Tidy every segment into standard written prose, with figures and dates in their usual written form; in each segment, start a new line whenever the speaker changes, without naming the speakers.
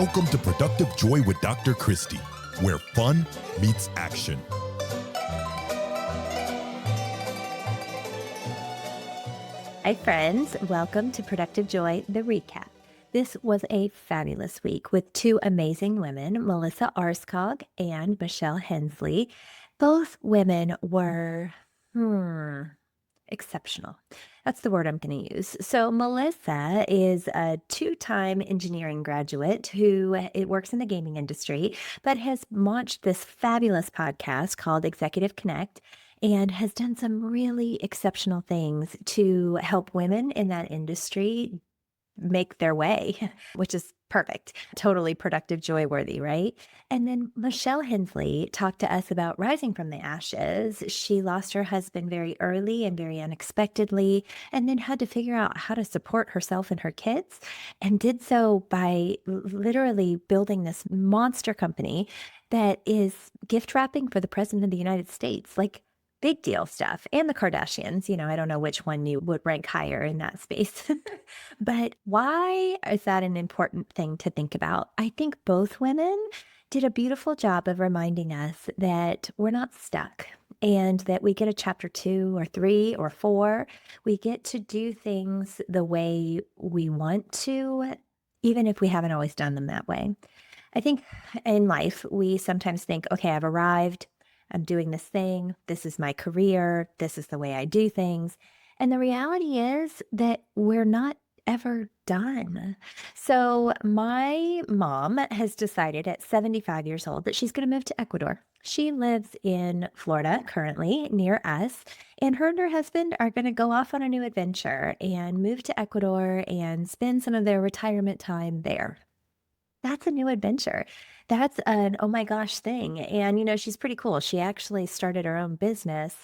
Welcome to Productive Joy with Dr. Christie, where fun meets action.
Hi, friends. Welcome to Productive Joy, the recap. This was a fabulous week with two amazing women, Melissa Aarskaug and Michelle Hensley. Both women were exceptional. That's the word I'm going to use. So Melissa is a two-time engineering graduate who works in the gaming industry, but has launched this fabulous podcast called Executive Connect and has done some really exceptional things to help women in that industry make their way, which is perfect. Totally productive, joy worthy, right? And then Michelle Hensley talked to us about rising from the ashes. She lost her husband very early and very unexpectedly, and then had to figure out how to support herself and her kids, and did so by literally building this monster company that is gift wrapping for the President of the United States. Like, big deal stuff. And the Kardashians, I don't know which one you would rank higher in that space. But why is that an important thing to think about? I think both women did a beautiful job of reminding us that we're not stuck and that we get a chapter 2 or 3 or 4. We get to do things the way we want to, even if we haven't always done them that way. I think in life, we sometimes think, okay, I've arrived. I'm doing this thing. This is my career. This is the way I do things. And the reality is that we're not ever done. So my mom has decided at 75 years old that she's going to move to Ecuador. She lives in Florida currently near us, and her husband are going to go off on a new adventure and move to Ecuador and spend some of their retirement time there. That's a new adventure. That's an oh my gosh thing. And, she's pretty cool. She actually started her own business.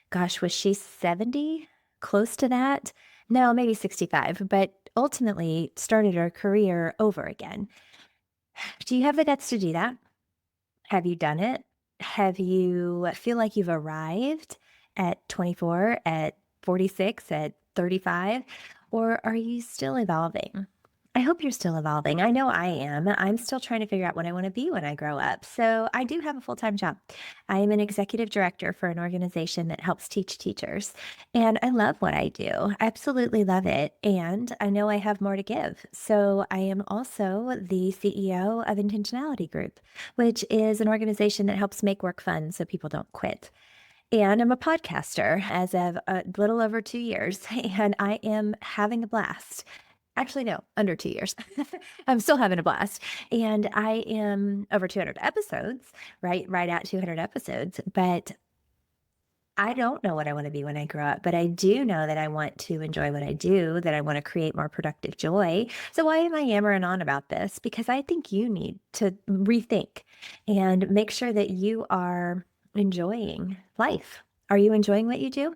Gosh, was she 70? Close to that? No, maybe 65, but ultimately started her career over again. Do you have the guts to do that? Have you done it? Have you feel like you've arrived at 24, at 46, at 35? Or are you still evolving? I hope you're still evolving. I know I am. I'm still trying to figure out what I want to be when I grow up. So I do have a full-time job. I am an executive director for an organization that helps teach teachers. And I love what I do. I absolutely love it. And I know I have more to give. So I am also the CEO of Intentionality Group, which is an organization that helps make work fun so people don't quit. And I'm a podcaster as of a little over 2 years, and I am having a blast. Actually, no, under 2 years. I'm still having a blast. And I am over 200 episodes, right at 200 episodes. But I don't know what I want to be when I grow up, but I do know that I want to enjoy what I do, that I want to create more productive joy. So why am I yammering on about this? Because I think you need to rethink and make sure that you are enjoying life. Are you enjoying what you do?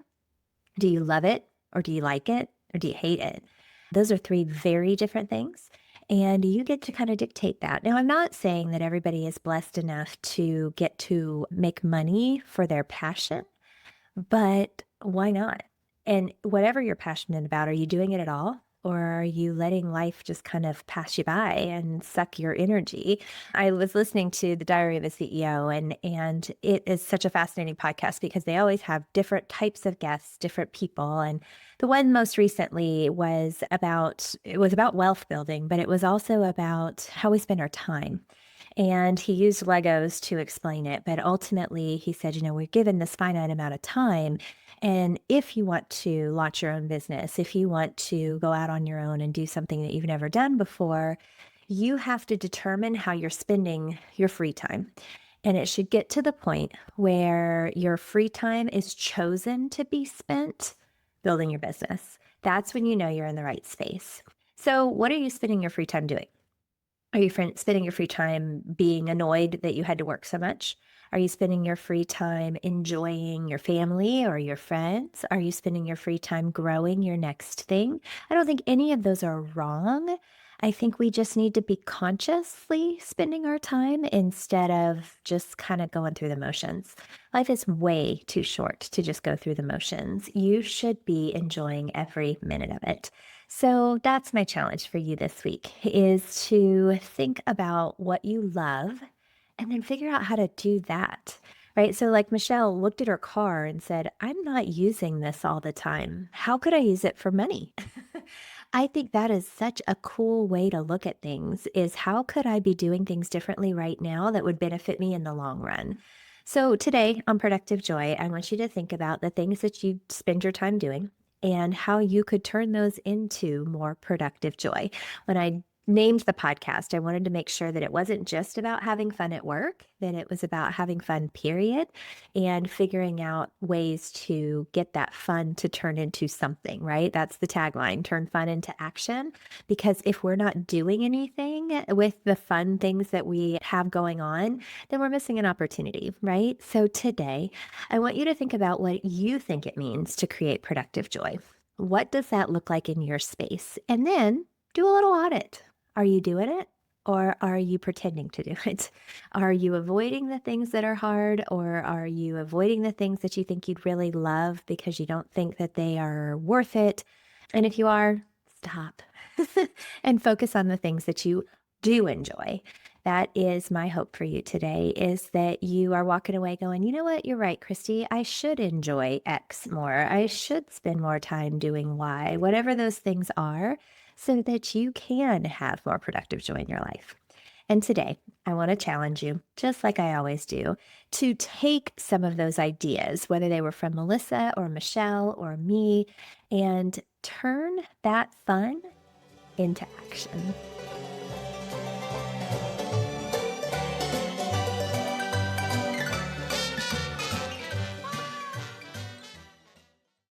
Do you love it? Or do you like it? Or do you hate it? Those are 3 very different things, and you get to kind of dictate that. Now, I'm not saying that everybody is blessed enough to get to make money for their passion, but why not? And whatever you're passionate about, are you doing it at all? Or are you letting life just kind of pass you by and suck your energy? I was listening to The Diary of a CEO, and it is such a fascinating podcast because they always have different types of guests, different people. And the one most recently was about wealth building, but it was also about how we spend our time. And he used Legos to explain it. But ultimately, he said, we're given this finite amount of time. And if you want to launch your own business, if you want to go out on your own and do something that you've never done before, you have to determine how you're spending your free time. And it should get to the point where your free time is chosen to be spent building your business. That's when you know you're in the right space. So what are you spending your free time doing? Are you spending your free time being annoyed that you had to work so much? Are you spending your free time enjoying your family or your friends? Are you spending your free time growing your next thing? I don't think any of those are wrong. I think we just need to be consciously spending our time instead of just kind of going through the motions. Life is way too short to just go through the motions. You should be enjoying every minute of it. So that's my challenge for you this week is to think about what you love and then figure out how to do that. Right. So, like Michelle looked at her car and said, I'm not using this all the time. How could I use it for money? I think that is such a cool way to look at things is how could I be doing things differently right now that would benefit me in the long run? So today on Productive Joy, I want you to think about the things that you spend your time doing and how you could turn those into more productive joy. When I named the podcast, I wanted to make sure that it wasn't just about having fun at work, that it was about having fun, period, and figuring out ways to get that fun to turn into something, right? That's the tagline, turn fun into action. Because if we're not doing anything with the fun things that we have going on, then we're missing an opportunity, right? So today, I want you to think about what you think it means to create productive joy. What does that look like in your space? And then do a little audit. Are you doing it? Or are you pretending to do it? Are you avoiding the things that are hard, or are you avoiding the things that you think you'd really love because you don't think that they are worth it? And if you are, stop and focus on the things that you do enjoy. That is my hope for you today is that you are walking away going, you know what? You're right, Christy. I should enjoy X more. I should spend more time doing Y, whatever those things are, so that you can have more productive joy in your life. And today, I want to challenge you, just like I always do, to take some of those ideas, whether they were from Melissa or Michelle or me, and turn that fun into action.